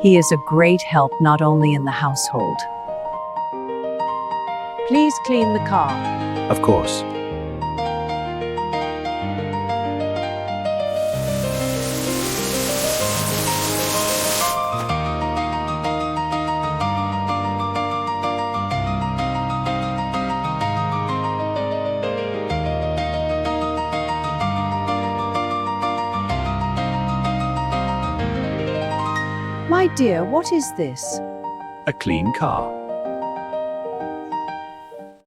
He is a great help not only in the household. Please clean the car. Of course. My dear, what is this? A clean car.